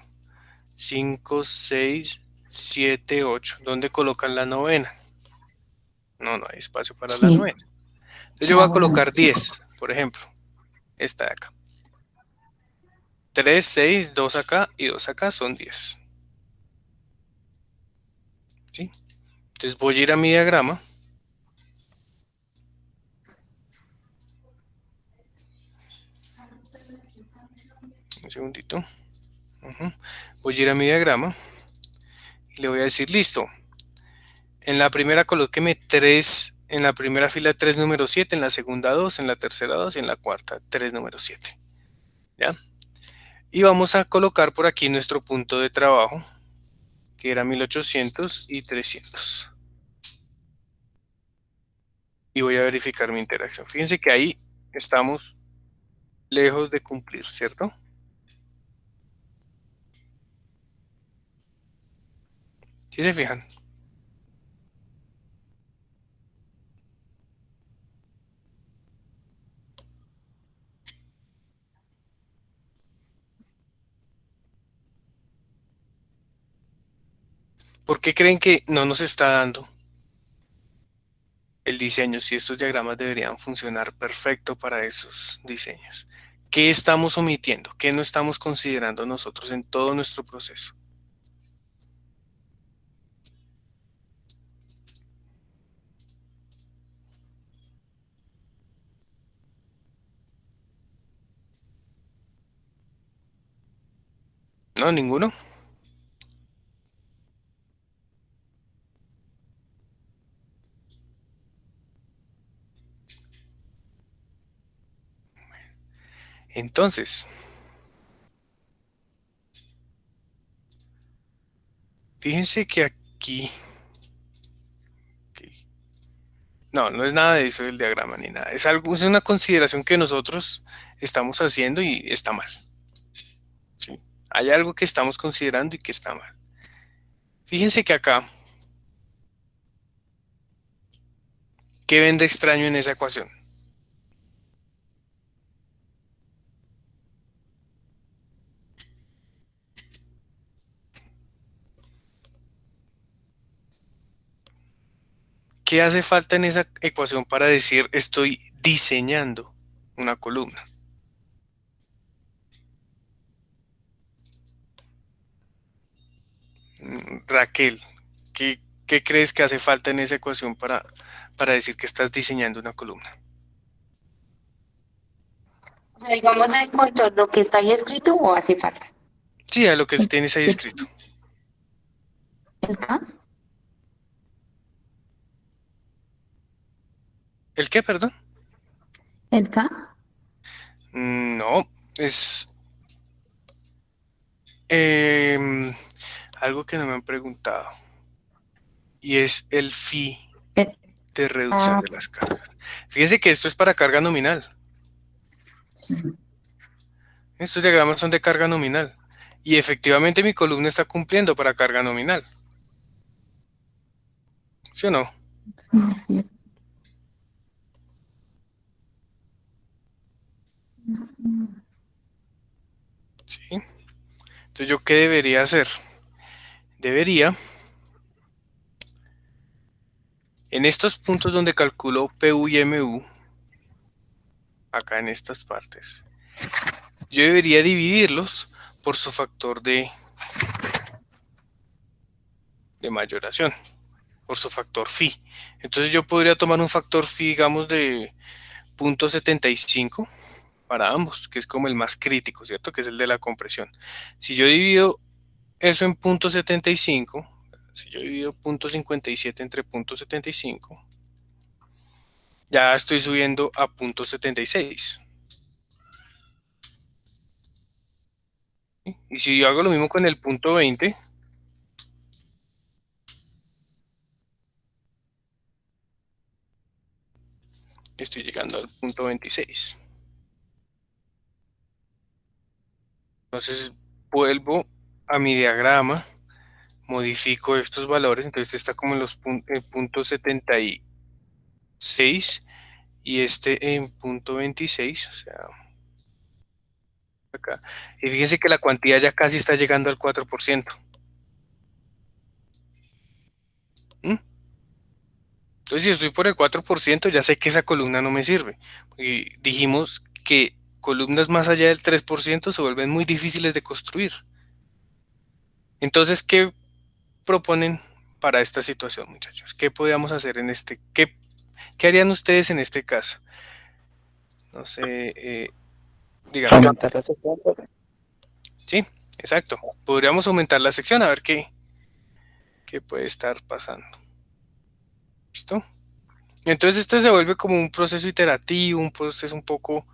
5, 6, 7, 8. ¿Dónde colocan la novena? No hay espacio para la Sí, novena. Entonces yo voy queda a volando. colocar Sí, 10, por ejemplo. Esta de acá. 3, 6, 2 acá y 2 acá son 10. ¿Sí? Entonces voy a ir a mi diagrama. segundito. Voy a ir a mi diagrama y le voy a decir, listo. En la primera colóqueme 3, en la primera fila 3 número 7, en la segunda 2, en la tercera 2 y en la cuarta 3 número 7. ¿Ya? Y vamos a colocar por aquí nuestro punto de trabajo, que era 1800 y 300. Y voy a verificar mi interacción. Fíjense que ahí estamos lejos de cumplir, ¿cierto? ¿Sí se fijan? ¿Por qué creen que no nos está dando el diseño si estos diagramas deberían funcionar perfecto para esos diseños? ¿Qué estamos omitiendo? ¿Qué no estamos considerando nosotros en todo nuestro proceso? ¿No? ¿Ninguno? Entonces, fíjense que aquí... No es nada de eso del diagrama ni nada. Es algo, es una consideración que nosotros estamos haciendo y está mal. ¿Sí? Hay algo que estamos considerando y que está mal. Fíjense que acá, ¿qué ven de extraño en esa ecuación? ¿Qué hace falta en esa ecuación para decir estoy diseñando una columna? Raquel, ¿qué crees que hace falta en esa ecuación para decir que estás diseñando una columna? O sea, digamos en cuanto a lo que está ahí escrito o hace falta. Sí, a lo que tienes ahí escrito. ¿El K? ¿El qué, perdón? ¿El K? No, es algo que no me han preguntado. Y es el phi El- de reducción ah, de las cargas. Fíjense que esto es para carga nominal. sí. Estos diagramas son de carga nominal. Y efectivamente mi columna está cumpliendo para carga nominal. ¿Sí o no? Sí. Entonces, ¿yo qué debería hacer? Debería, en estos puntos donde calculo PU y MU, acá en estas partes, yo debería dividirlos por su factor de mayoración, por su factor phi. Entonces yo podría tomar un factor phi, digamos, de 0.75 para ambos, que es como el más crítico, ¿cierto? Que es el de la compresión. Si yo divido eso en 0.75, si yo divido 0.57 entre 0.75, ya estoy subiendo a 0.76. Y si yo hago lo mismo con el 0.20, estoy llegando al 0.26. Entonces vuelvo a mi diagrama, modifico estos valores, entonces este está como en los puntos 76 y este en 0.26, o sea, acá. Y fíjense que la cuantía ya casi está llegando al 4%. ¿Mm? Entonces si estoy por el 4%, ya sé que esa columna no me sirve. Y dijimos que columnas más allá del 3% se vuelven muy difíciles de construir. Entonces, ¿qué proponen para esta situación, muchachos? ¿Qué podríamos hacer en qué harían ustedes en este caso? No sé, díganme. Aumentar la sección, profe. Sí, exacto. Podríamos aumentar la sección a ver qué puede estar pasando. ¿Listo? Entonces esto se vuelve como un proceso iterativo, un proceso un poco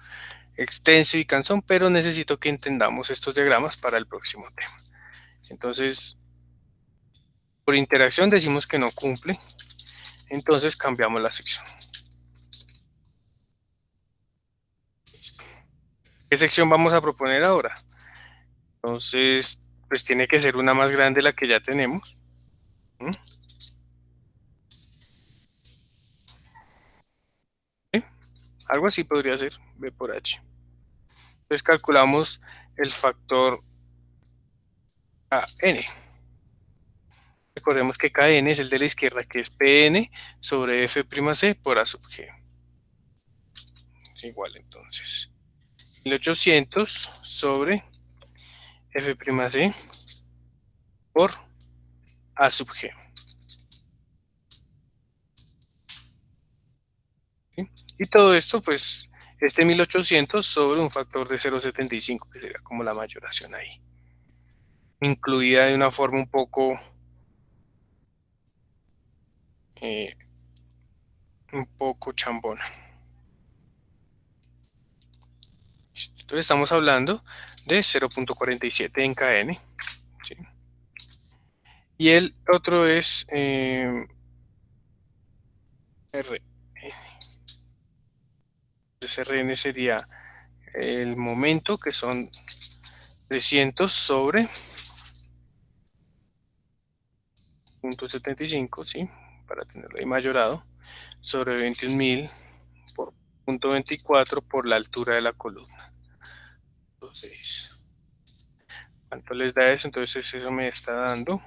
extenso y cansón, pero necesito que entendamos estos diagramas para el próximo tema. Entonces, por interacción decimos que no cumple, entonces cambiamos la sección. ¿Qué sección vamos a proponer ahora? Entonces, pues tiene que ser una más grande de la que ya tenemos. ¿Mm? ¿Sí? Algo así podría ser, B por H. Entonces calculamos el factor KN. Recordemos que KN es el de la izquierda, que es PN sobre F'C por A sub G. Es igual entonces. 1800 sobre F'C por A sub G. ¿Sí? Y todo esto, pues, este 1800 sobre un factor de 0,75, que sería como la mayoración ahí. Incluida de una forma un poco chambona. Entonces estamos hablando de 0,47 en KN. ¿Sí? Y el otro es R. Entonces Rn sería el momento, que son 300 sobre 0,75, ¿sí? Para tenerlo ahí mayorado, sobre 21.000 por 0,24 por la altura de la columna. Entonces, ¿cuánto les da eso? Entonces eso me está dando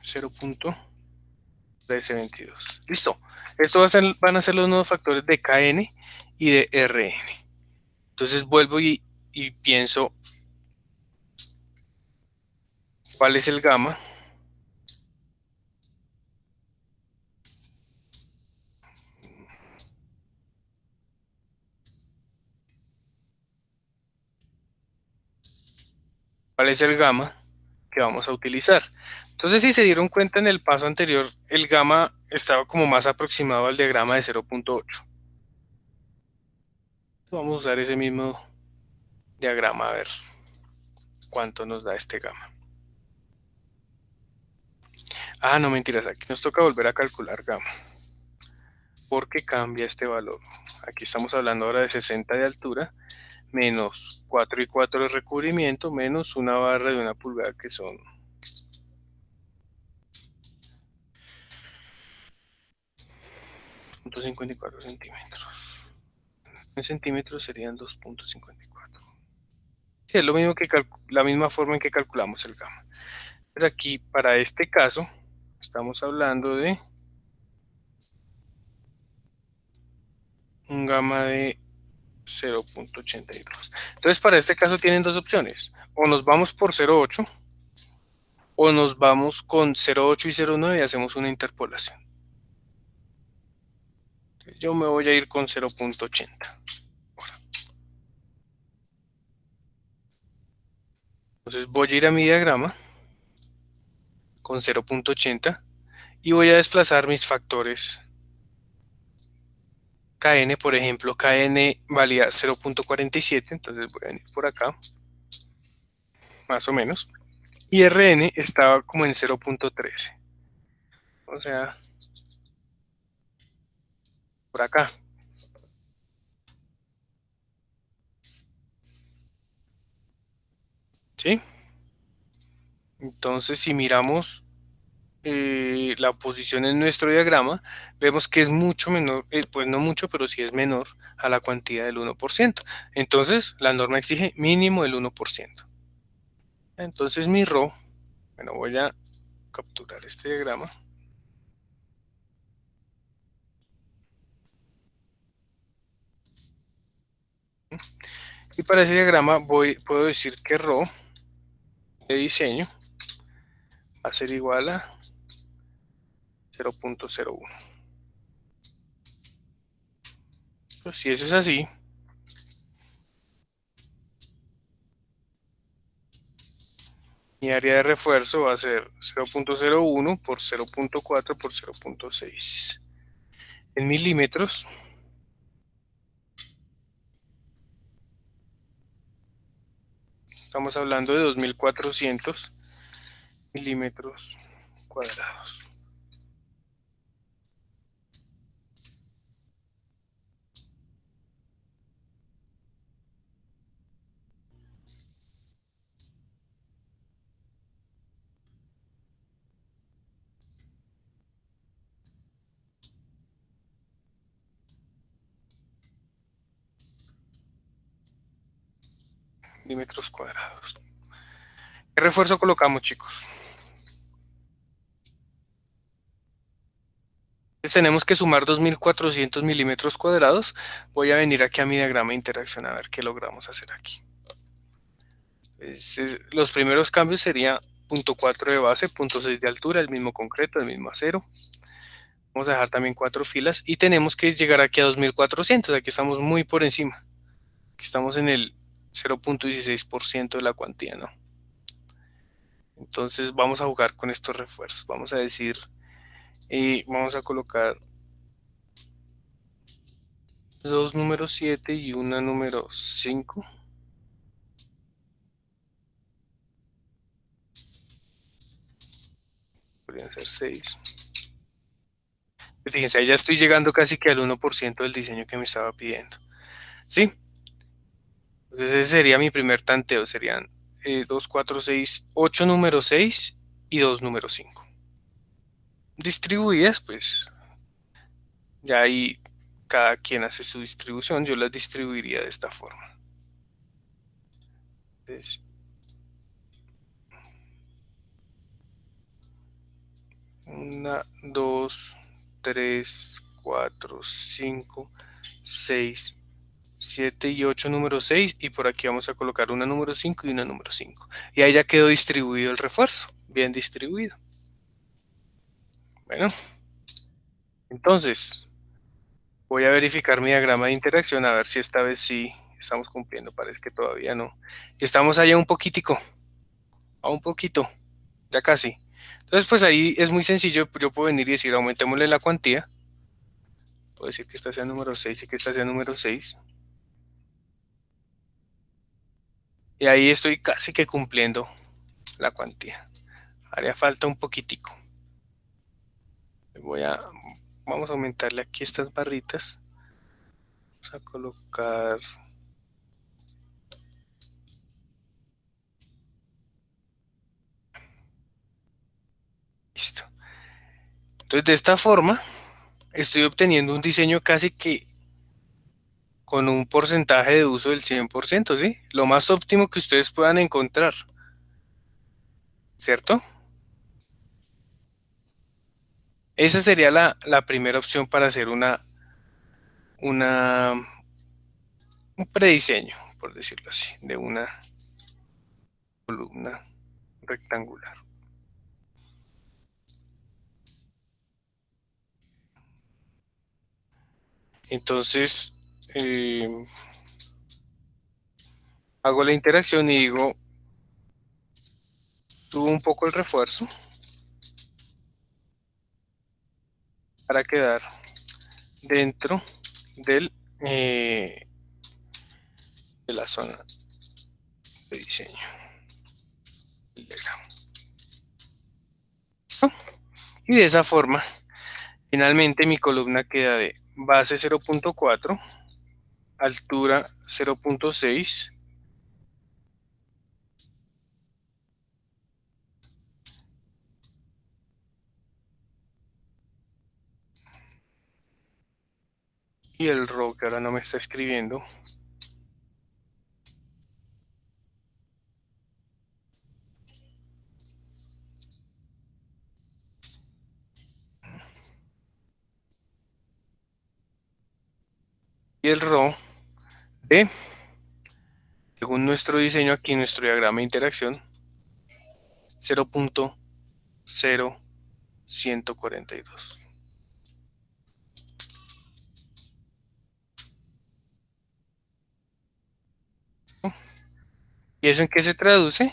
0,1322. Listo. Esto van a ser los nuevos factores de KN y de Rn. Entonces vuelvo y pienso cuál es el gamma. ¿Cuál es el gamma que vamos a utilizar? Entonces, si se dieron cuenta en el paso anterior, el gamma estaba como más aproximado al diagrama de 0,8. Vamos a usar ese mismo diagrama a ver cuánto nos da este gamma. Ah, no, mentiras, aquí nos toca volver a calcular gamma, porque cambia este valor. Aquí estamos hablando ahora de 60 de altura, menos 4 y 4 de recubrimiento, menos una barra de 1 pulgada, que son 0,54 centímetros. En centímetros serían 2,54. Sí, es lo mismo que la misma forma en que calculamos el gamma. Pero aquí, para este caso, estamos hablando de un gamma de 0,82. Entonces, para este caso tienen dos opciones. O nos vamos por 0,8 o nos vamos con 0,8 y 0,9 y hacemos una interpolación. Yo me voy a ir con 0,80. Entonces voy a ir a mi diagrama con 0,80 y voy a desplazar mis factores KN. Por ejemplo, KN valía 0,47, entonces voy a venir por acá, más o menos. Y Rn estaba como en 0,13. O sea, por acá. ¿Sí? Entonces, si miramos la posición en nuestro diagrama, vemos que es mucho menor, pues no mucho, pero sí es menor a la cuantía del 1%. Entonces, la norma exige mínimo el 1%. Entonces, mi ρ, bueno, voy a capturar este diagrama. Y para ese diagrama puedo decir que ρ de diseño va a ser igual a 0,01. Pues si eso es así, mi área de refuerzo va a ser 0.01 por 0.4 por 0.6. En milímetros, estamos hablando de 2400 milímetros cuadrados. Milímetros cuadrados. ¿Qué refuerzo colocamos, chicos? Entonces tenemos que sumar 2400 milímetros cuadrados. Voy a venir aquí a mi diagrama de interacción a ver qué logramos hacer aquí. Los primeros cambios serían 0.4 de base, 0.6 de altura, el mismo concreto, el mismo acero. Vamos a dejar también 4 filas y tenemos que llegar aquí a 2400. Aquí estamos muy por encima. Aquí estamos en el 0.16% de la cuantía, ¿no? Entonces vamos a jugar con estos refuerzos. Vamos a decir, vamos a colocar dos números 7 y una número 5. Podrían ser 6. Fíjense, ahí ya estoy llegando casi que al 1% del diseño que me estaba pidiendo. ¿Sí? Entonces ese sería mi primer tanteo. Serían 2, 4, 6, 8 número 6 y 2 número 5. Distribuidas, pues ya ahí cada quien hace su distribución. Yo las distribuiría de esta forma. Entonces, 1, 2, 3, 4, 5, 6, 7 y 8 número 6 y por aquí vamos a colocar una número 5 y una número 5. Y ahí ya quedó distribuido el refuerzo, bien distribuido. Bueno, entonces voy a verificar mi diagrama de interacción a ver si esta vez sí estamos cumpliendo. Parece que todavía no. Estamos allá un poquitico, a un poquito, ya casi. Entonces pues ahí es muy sencillo, yo puedo venir y decir aumentémosle la cuantía. Puedo decir que esta sea número 6 y que esta sea número 6. Y ahí estoy casi que cumpliendo la cuantía. Haría falta un poquitico. Vamos a aumentarle aquí estas barritas. Vamos a colocar. Listo. Entonces de esta forma estoy obteniendo un diseño casi que con un porcentaje de uso del 100%, ¿sí? Lo más óptimo que ustedes puedan encontrar. ¿Cierto? Esa sería la primera opción para hacer un prediseño, por decirlo así, de una columna rectangular. Entonces, hago la interacción y digo, subo un poco el refuerzo para quedar dentro del, de la zona de diseño. Y de esa forma, finalmente mi columna queda de base 0.4, altura 0.6, y el row que ahora no me está escribiendo. Y el row de, según nuestro diseño aquí, nuestro diagrama de interacción, 0.0142. ¿Y eso en qué se traduce?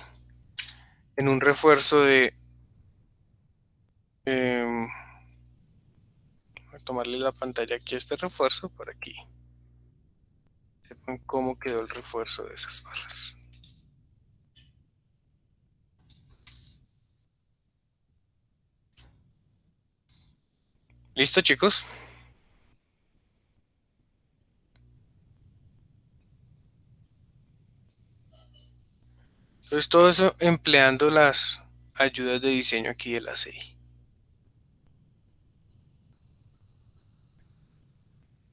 En un refuerzo de... voy a tomarle la pantalla aquí a este refuerzo por aquí. Sepan cómo quedó el refuerzo de esas barras. ¿Listo, chicos? Entonces todo eso empleando las ayudas de diseño aquí de la CI.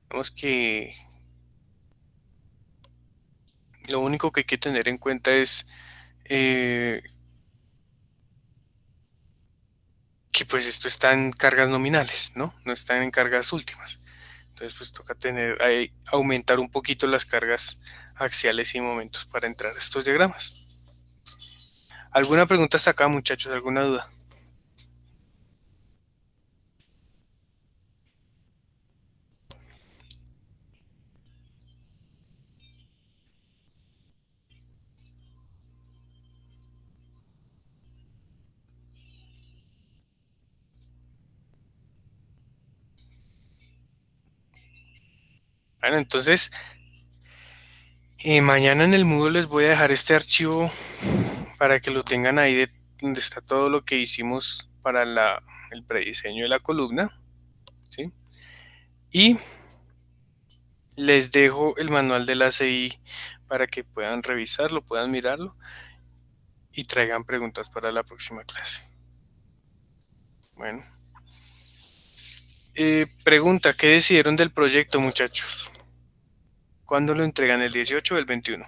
Vemos que lo único que hay que tener en cuenta es que pues esto está en cargas nominales, ¿no? No están en cargas últimas. Entonces pues toca aumentar un poquito las cargas axiales y momentos para entrar a estos diagramas. ¿Alguna pregunta hasta acá, muchachos? ¿Alguna duda? Bueno, entonces mañana en el Moodle les voy a dejar este archivo para que lo tengan ahí donde está todo lo que hicimos para el prediseño de la columna, ¿sí? Y les dejo el manual de la CI para que puedan revisarlo, puedan mirarlo y traigan preguntas para la próxima clase. Bueno. Pregunta, ¿qué decidieron del proyecto, muchachos? ¿Cuándo lo entregan? ¿El 18 o el 21?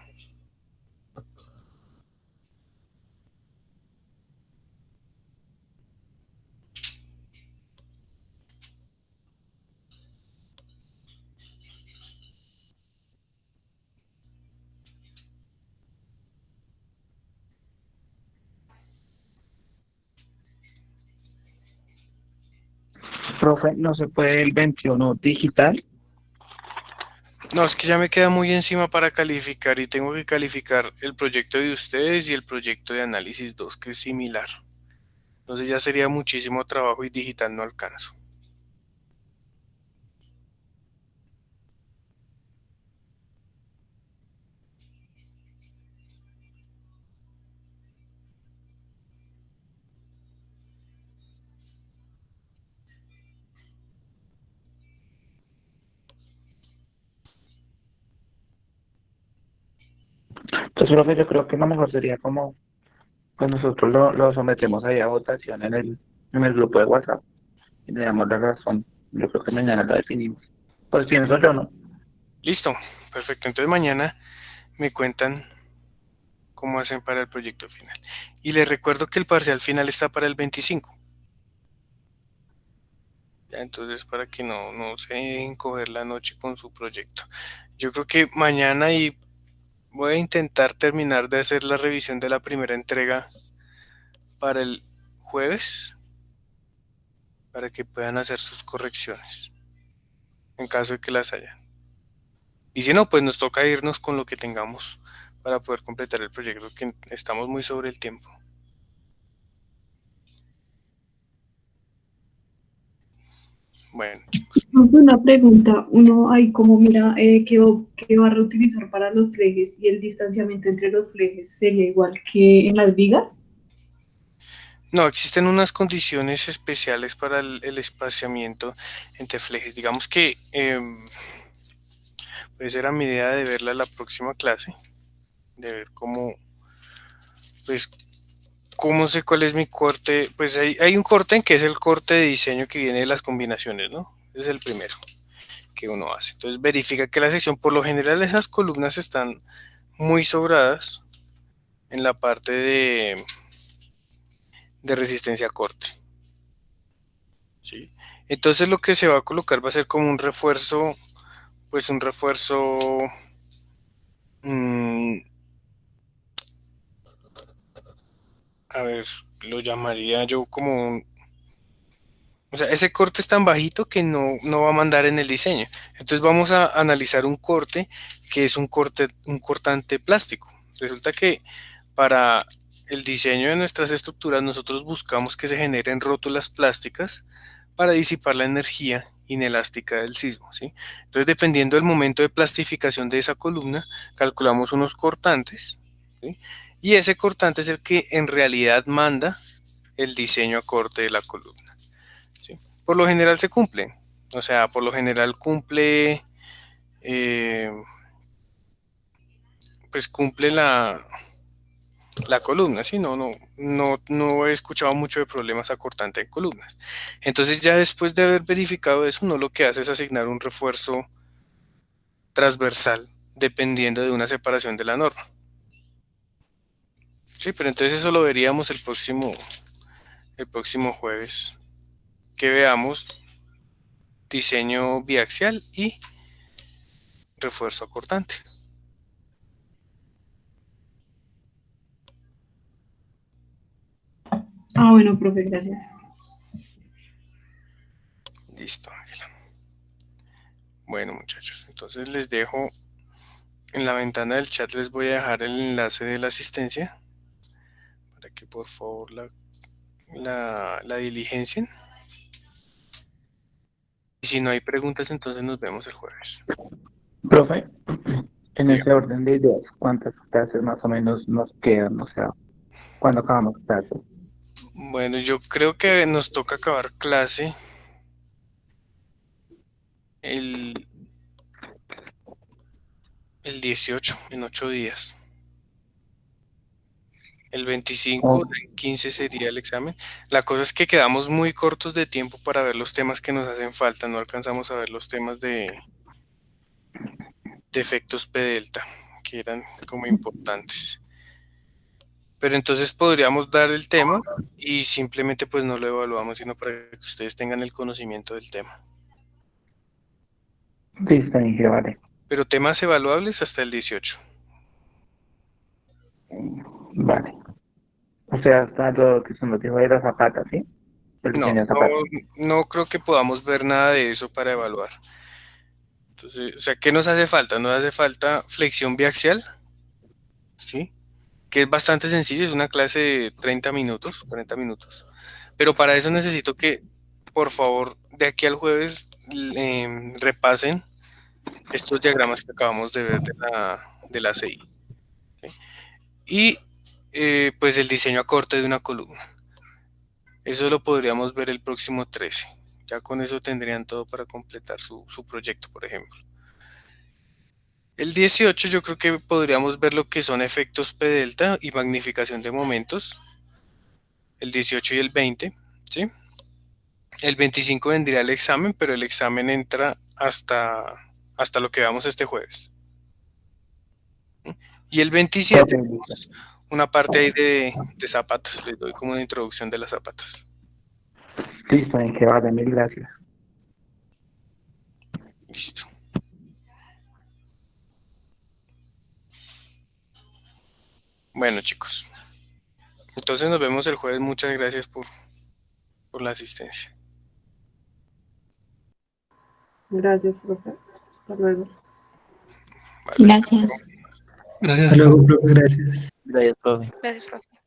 Profe, ¿no se puede el 21 digital? No, es que ya me queda muy encima para calificar y tengo que calificar el proyecto de ustedes y el proyecto de análisis 2, que es similar. Entonces ya sería muchísimo trabajo y digital no alcanzo. Entonces, profe, yo creo que lo mejor sería como, pues nosotros lo sometemos ahí a votación en el grupo de WhatsApp y le damos la razón. Yo creo que mañana la definimos. Pues pienso yo, ¿no? Listo, perfecto. Entonces mañana me cuentan cómo hacen para el proyecto final. Y les recuerdo que el parcial final está para el 25. Ya, entonces para que no se dejen coger la noche con su proyecto. Yo creo que mañana y voy a intentar terminar de hacer la revisión de la primera entrega para el jueves, para que puedan hacer sus correcciones, en caso de que las haya. Y si no, pues nos toca irnos con lo que tengamos para poder completar el proyecto, que estamos muy sobre el tiempo. Bueno, chicos. Una pregunta, uno ahí como mira qué va a reutilizar para los flejes y el distanciamiento entre los flejes sería igual que en las vigas. No, existen unas condiciones especiales para el espaciamiento entre flejes. Digamos que pues era mi idea de verla la próxima clase, de ver pues, cómo sé cuál es mi corte. Pues hay un corte que es el corte de diseño que viene de las combinaciones, ¿no? Ese es el primero que uno hace. Entonces verifica que la sección, por lo general esas columnas están muy sobradas en la parte de resistencia a corte, ¿sí? Entonces lo que se va a colocar va a ser como un refuerzo, pues un refuerzo, mmm, a ver, lo llamaría yo como o sea, ese corte es tan bajito que no va a mandar en el diseño. Entonces vamos a analizar un corte que es un cortante plástico. Resulta que para el diseño de nuestras estructuras nosotros buscamos que se generen rótulas plásticas para disipar la energía inelástica del sismo, ¿sí? Entonces, dependiendo del momento de plastificación de esa columna, calculamos unos cortantes, ¿sí? Y ese cortante es el que en realidad manda el diseño a corte de la columna, ¿sí? Por lo general se cumple, o sea, por lo general cumple, pues cumple la columna, ¿sí? No he escuchado mucho de problemas a cortante en columnas. Entonces ya después de haber verificado eso, uno lo que hace es asignar un refuerzo transversal dependiendo de una separación de la norma. Sí, pero entonces eso lo veríamos el próximo jueves, que veamos diseño biaxial y refuerzo acortante. Ah, bueno, profe, gracias. Listo, Ángela. Bueno, muchachos, entonces les dejo en la ventana del chat, les voy a dejar el enlace de la asistencia para que por favor la diligencien. Y si no hay preguntas, entonces nos vemos el jueves. Profe, en Diga. ese orden de ideas, ¿cuántas clases más o menos nos quedan? O sea, ¿cuándo acabamos clases? Bueno, yo creo que nos toca acabar clase el, el 18, en 8 días. El 25, Oh, el 15 sería el examen. La cosa es que quedamos muy cortos de tiempo para ver los temas que nos hacen falta. No alcanzamos a ver los temas de efectos P delta, que eran como importantes. Pero entonces podríamos dar el tema y simplemente pues no lo evaluamos, sino para que ustedes tengan el conocimiento del tema. listo, Inge, vale. Pero temas evaluables hasta el 18. Vale. O sea, hasta lo que se nos dijo de las zapatas, ¿sí? El No, diseño de zapatos. no creo que podamos ver nada de eso para evaluar. Entonces, o sea, ¿qué nos hace falta? Nos hace falta flexión biaxial, ¿sí? Que es bastante sencillo, es una clase de 30 minutos, 40 minutos. Pero para eso necesito que, por favor, de aquí al jueves repasen estos diagramas que acabamos de ver de la CI. ¿Ok? Y pues el diseño a corte de una columna. Eso lo podríamos ver el próximo 13. Ya con eso tendrían todo para completar su proyecto, por ejemplo. El 18 yo creo que podríamos ver lo que son efectos P delta y magnificación de momentos. El 18 y el 20, ¿sí? El 25 vendría el examen, pero el examen entra hasta lo que veamos este jueves. Y el 27 Ok, listo. una parte ahí de zapatos, les doy como una introducción de las zapatas. Listo, Inge, vale, mil gracias. Listo. Bueno, chicos. Entonces nos vemos el jueves. Muchas gracias por la asistencia. Gracias, profe. Hasta luego. Vale. Gracias. Gracias, profe. Gracias. Gracias, profe. Gracias, profe.